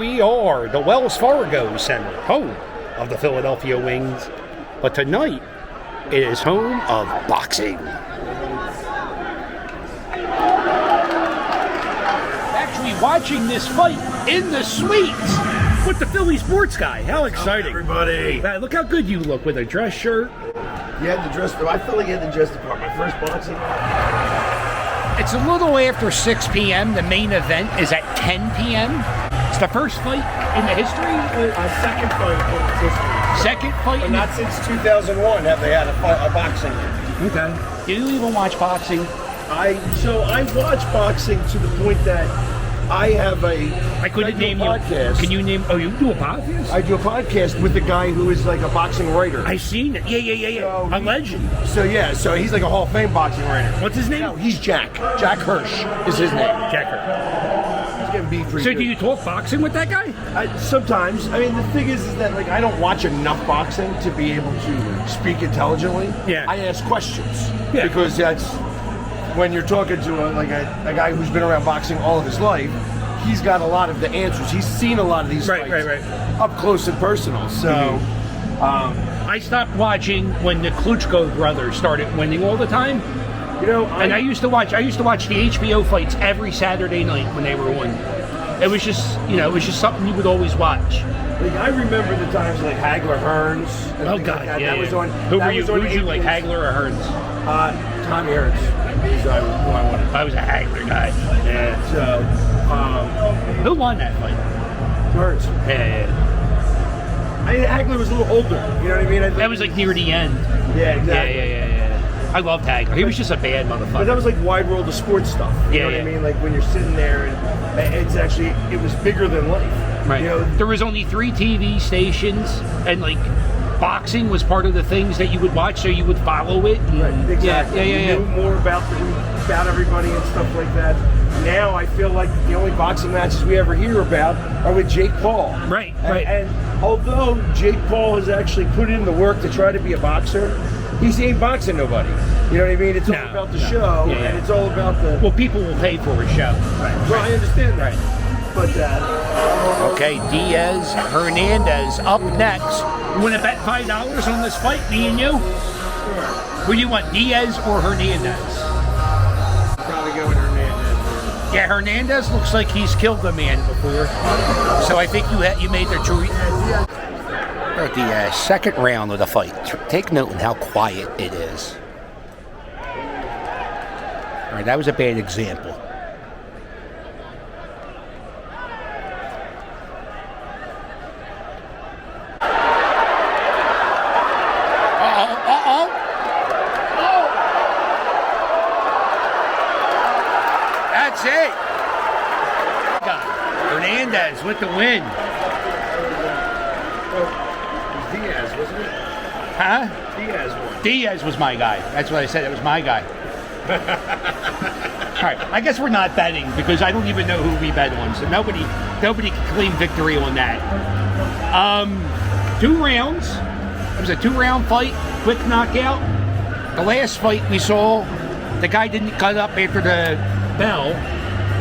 we are, the Wells Fargo Center, home of the Philadelphia Wings. But tonight, it is home of boxing. Actually watching this fight in the suites with the Philly sports guy. How exciting. Everybody. Look how good you look with a dress shirt. You had the dress, I feel like you had the dress part. My first boxing. It's a little after 6 p.m. The main event is at 10 p.m. It's the first fight in the history. Second fight in history. Second fight. But not since 2001 have they had a boxing. Okay. Do you even watch boxing? I watch boxing to the point that I have I couldn't name you. Podcast. Can you name? Oh, you do a podcast? I do a podcast with the guy who is like a boxing writer. I've seen it. Yeah. So a legend. So he's like a Hall of Fame boxing writer. What's his name? No, he's Jack. Jack Hirsch is his name. Jack Hirsch. He's getting beat pretty So good. do you talk boxing with that guy? Sometimes. I mean, the thing is that like I don't watch enough boxing to be able to speak intelligently. Yeah. I ask questions. Yeah. Because that's when you're talking to a guy who's been around boxing all of his life. He's got a lot of the answers. He's seen a lot of these fights up close and personal. So, I stopped watching when the Klitschko brothers started winning all the time. I used to watch the HBO fights every Saturday night when they were on. It was just something you would always watch. Like I remember the times like Hagler, Hearns. Oh God, like yeah. That was on. Who were you like, Hagler or Hearns? Tommy Hearns. Who I wanted. I was a Hagler guy. Yeah. So. Who won that fight? Hearns. Yeah. Hagler was a little older. You know what I mean? That was like near the end. Yeah, exactly. Yeah. I loved Hagler. He was just a bad motherfucker. But that was like wide world of sports stuff. You know what I mean? Like when you're sitting there and it was bigger than life. Right. There was only 3 TV stations, and like boxing was part of the things that you would watch, so you would follow it. Right. Exactly. Yeah. You knew more about everybody and stuff like that. Now I feel like the only boxing matches we ever hear about are with Jake Paul. Right. And although Jake Paul has actually put in the work to try to be a boxer, he ain't boxing nobody. You know what I mean? It's all about the show, and it's all about the... Well, people will pay for a show. Right. Well, I understand that. Right. But, okay, Diaz Hernandez up next. You want to bet $5 on this fight, me and you? Sure. Who do you want, Diaz or Hernandez? Probably go with Hernandez. Yeah, Hernandez looks like he's killed a man before. So I think you made the true... The second round of the fight. Take note on how quiet it is. All right, that was a bad example. That's it. Hernandez with the win. Diaz, wasn't it? Huh? Diaz won. Diaz was my guy. That's what I said. It was my guy. All right. I guess we're not betting because I don't even know who we bet on. So nobody can claim victory on that. 2 rounds. It was a 2-round fight. Quick knockout. The last fight we saw, the guy didn't cut up after the bell.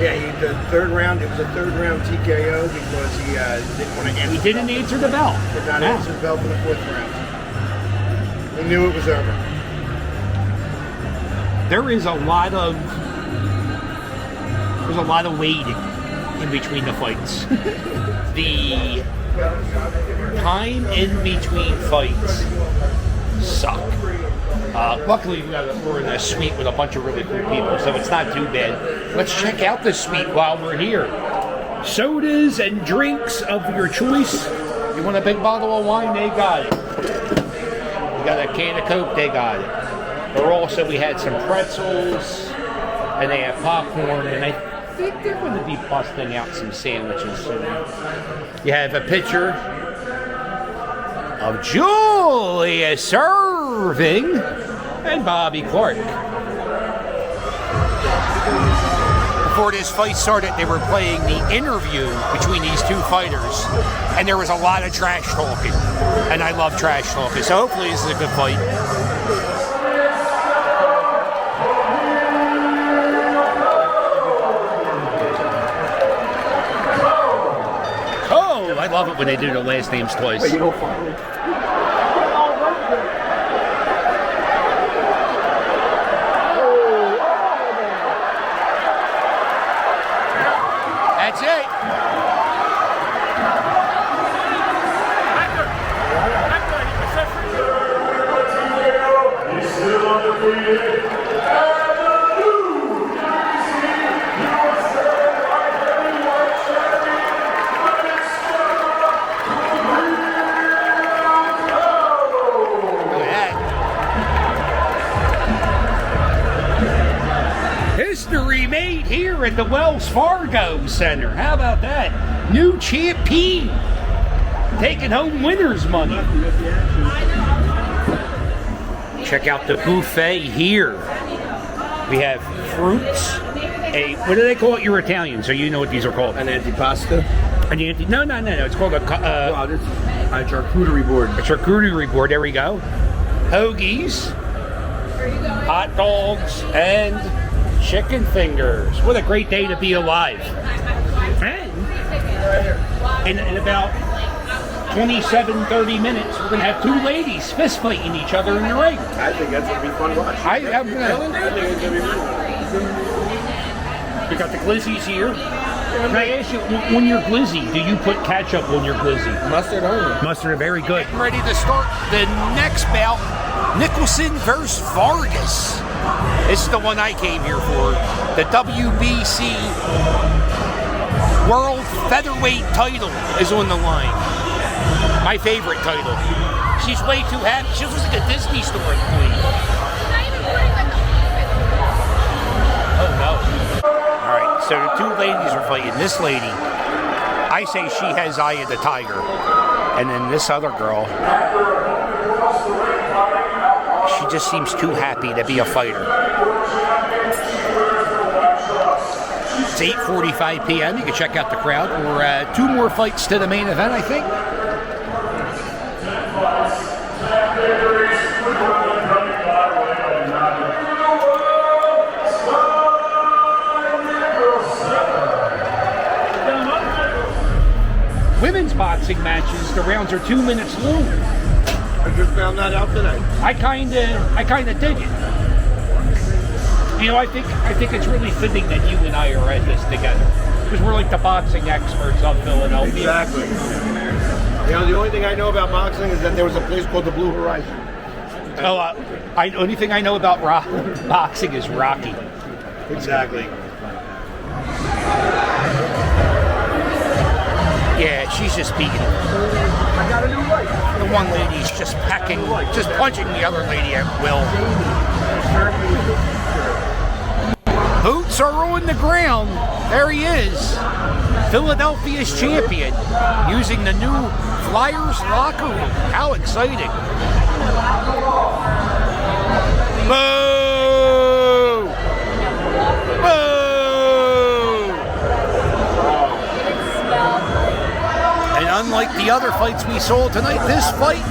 Yeah, the third round, it was a 3rd round TKO because he didn't want to answer. He didn't answer the bell. Did not answer the bell for the 4th round. He knew it was over. There's a lot of waiting in between the fights. The time in between fights suck. Luckily, we're in a suite with a bunch of really cool people, so it's not too bad. Let's check out the suite while we're here. Sodas and drinks of your choice. You want a big bottle of wine? They got it. You got a can of Coke? They got it. We had some pretzels, and they have popcorn, and I think they're going to be busting out some sandwiches soon. You have a picture of Julius Serving and Bobby Clark. Before this fight started, they were playing the interview between these 2 fighters, and there was a lot of trash talking, and I love trash talking, so hopefully this is a good fight. I love it when they do their last names twice. Wait, you don't follow me. That's it. History made here at the Wells Fargo Center. How about that? New champion taking home winner's money. Check out the buffet here. We have fruits. What do they call it? You're Italian, so you know what these are called. An antipasta? No. It's called a charcuterie board. A charcuterie board. There we go. Hoagies, hot dogs, and chicken fingers. What a great day to be alive. And in about 27, 30 minutes, we're going to have two ladies fist fighting each other in the ring. I think that's going to be fun to watch. I think it's going to be fun. We got the glizzies here. Can I ask you, when you're glizzy, do you put ketchup on your glizzy? Mustard only. Mustard, very good. I'm ready to start the next bout. Nicholson versus Vargas. This is the one I came here for. The WBC World Featherweight title is on the line. My favorite title. She's way too happy. She looks like a Disney store queen. Oh no. Alright, so the two ladies are fighting. This lady, I say she has Eye of the Tiger. And then this other girl, she just seems too happy to be a fighter. It's 8:45 p.m. You can check out the crowd. We're 2 more fights to the main event, I think. Women's boxing matches, the rounds are 2 minutes long. I just found that out today. I kinda dig it. You know, I think it's really fitting that you and I are at this together, because we're like the boxing experts of Philadelphia. Exactly. You know, the only thing I know about boxing is that there was a place called the Blue Horizon. Only thing I know about boxing is Rocky. Exactly. Yeah, she's just beating him. I got a new light. The one lady's just punching the other lady at will. Boots are on the ground. There he is. Philadelphia's champion, using the new Flyers locker room. How exciting. Boo! Boo! And unlike the other fights we saw tonight, this fight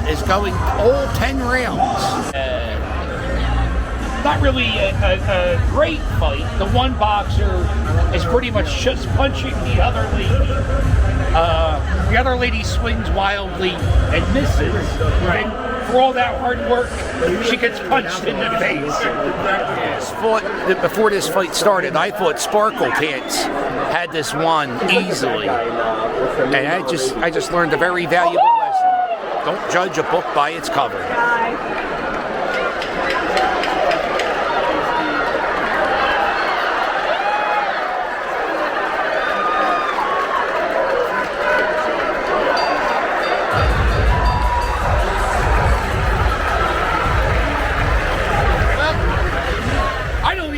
is going all 10 rounds. Not really a great fight. The one boxer is pretty much just punching the other lady. The other lady swings wildly and misses. Right. And for all that hard work, she gets punched in the face. Before this fight started, I thought Sparkle Pants had this one easily. And I just learned a very valuable lesson. Don't judge a book by its cover.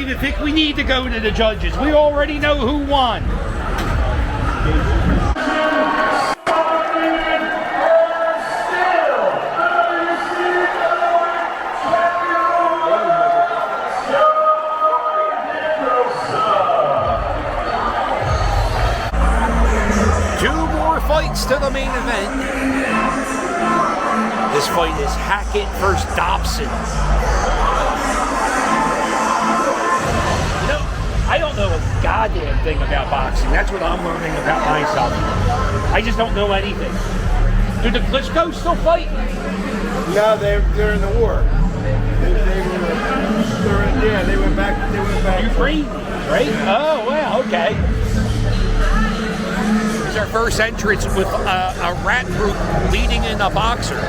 I think we need to go to the judges. We already know who won. Two more fights to the main event. This fight is Hackett versus Dobson. I don't know a goddamn thing about boxing. That's what I'm learning about myself. I just don't know anything. Do the Klitschko's still fight? No, they're in the war. They went back. Ukraine, right? Oh, well, okay. It's our first entrance with a rat group leading in a boxer.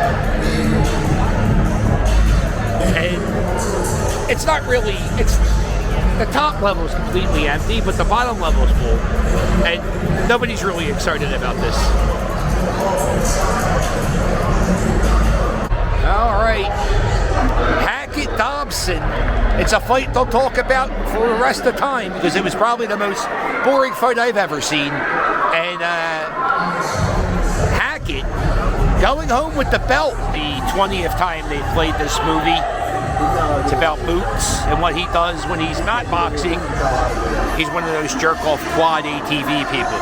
And it's not really, the top level is completely empty, but the bottom level is full. And nobody's really excited about this. All right. Hackett Dobson. It's a fight they'll talk about for the rest of the time because it was probably the most boring fight I've ever seen. And Hackett going home with the belt, the 20th time they played this movie. It's about Boots and what he does when he's not boxing. He's one of those jerk-off quad ATV people.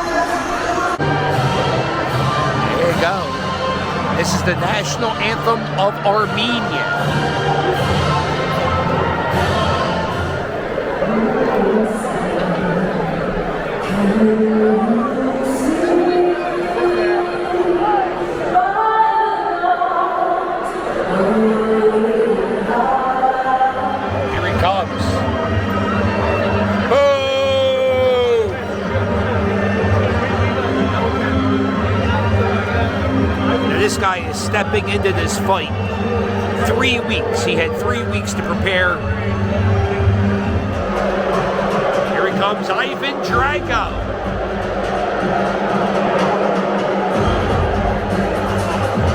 There you go. This is the national anthem of Armenia. Here he comes. Boo! Now this guy is stepping into this fight. 3 weeks. He had 3 weeks to prepare. Here he comes, Ivan Drago.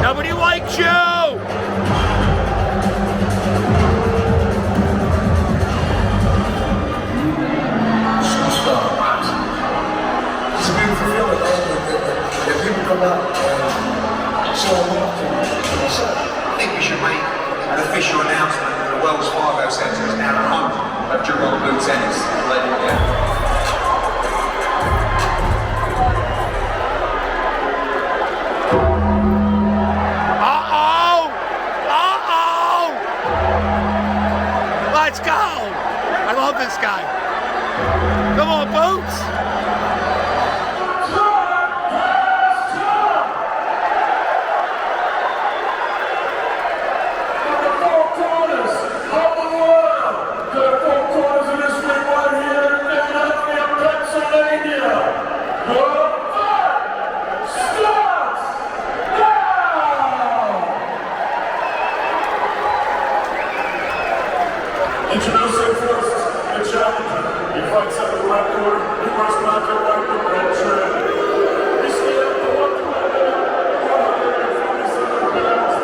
Nobody likes you! It's a beautiful feeling, that people come out and show them off to us. I think we should make an official announcement that the Wells Fargo Center is now the home of Jaron Ennis. Let's go! I love this guy. Come on, Boots! Introducing first, the challenger. He fights at the right corner. He must not go right the red trail. He stands the 147 pounds.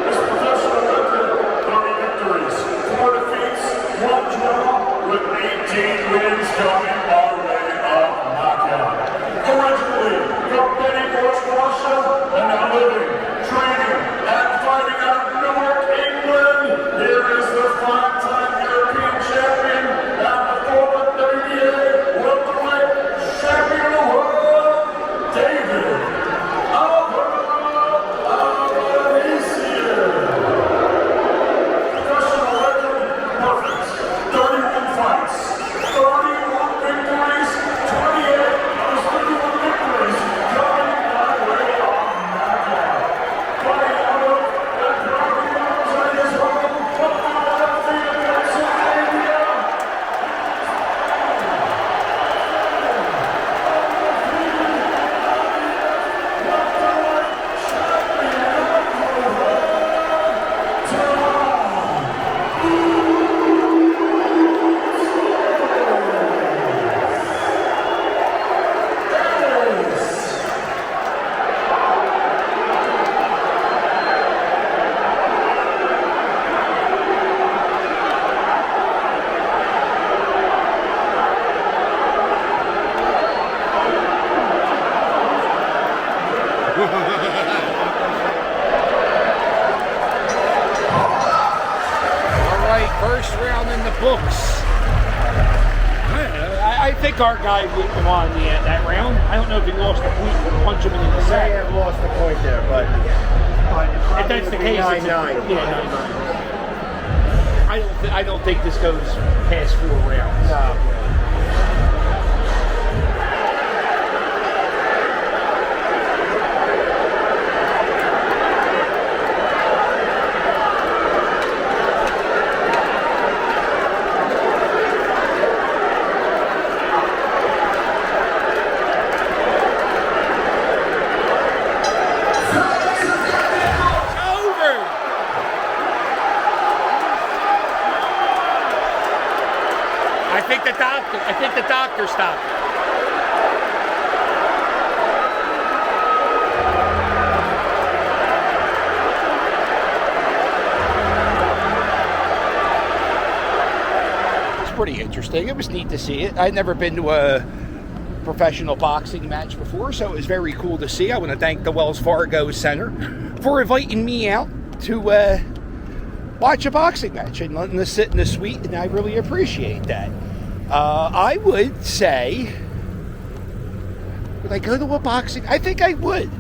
His professional record, 30 victories, 4 defeats, 1 draw, with 18 wins coming our way of knockout. Originally from Benny Bush, Russia, and now living, training, and fighting out of Newark, England. Here is the 5-time European champion and the former WBA welterweight champion of the world, David Avanesyan. Professional record, perfect. 31 fights, 31 victories, 28 of his 31 victories coming by way of knockout. Fighting out of the Chinese home of Philadelphia, Pennsylvania. All right, first round in the books. I think our guy won that round. I don't know if he lost the point for punching him in the They sack. have lost the point there, but If that's the case, it's 9-9. Yeah, 9-9. I don't think this goes past 4 rounds. No. or stop it. Pretty interesting. It was neat to see it. I'd never been to a professional boxing match before, so it was very cool to see. I want to thank the Wells Fargo Center for inviting me out to watch a boxing match and letting us sit in the suite, and I really appreciate that. I would say, would I go to a boxing? I think I would.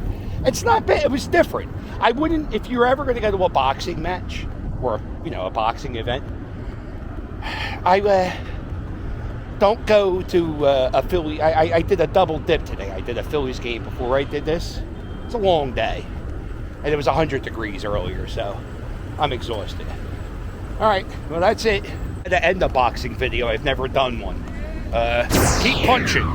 It's not bad. It was different. I wouldn't, if you're ever going to go to a boxing match or, you know, a boxing event, I don't go to a Philly. I did a double dip today. I did a Phillies game before I did this. It's a long day. And it was 100 degrees earlier, so I'm exhausted. All right, well, that's it. To end a boxing video, I've never done one. Keep punching.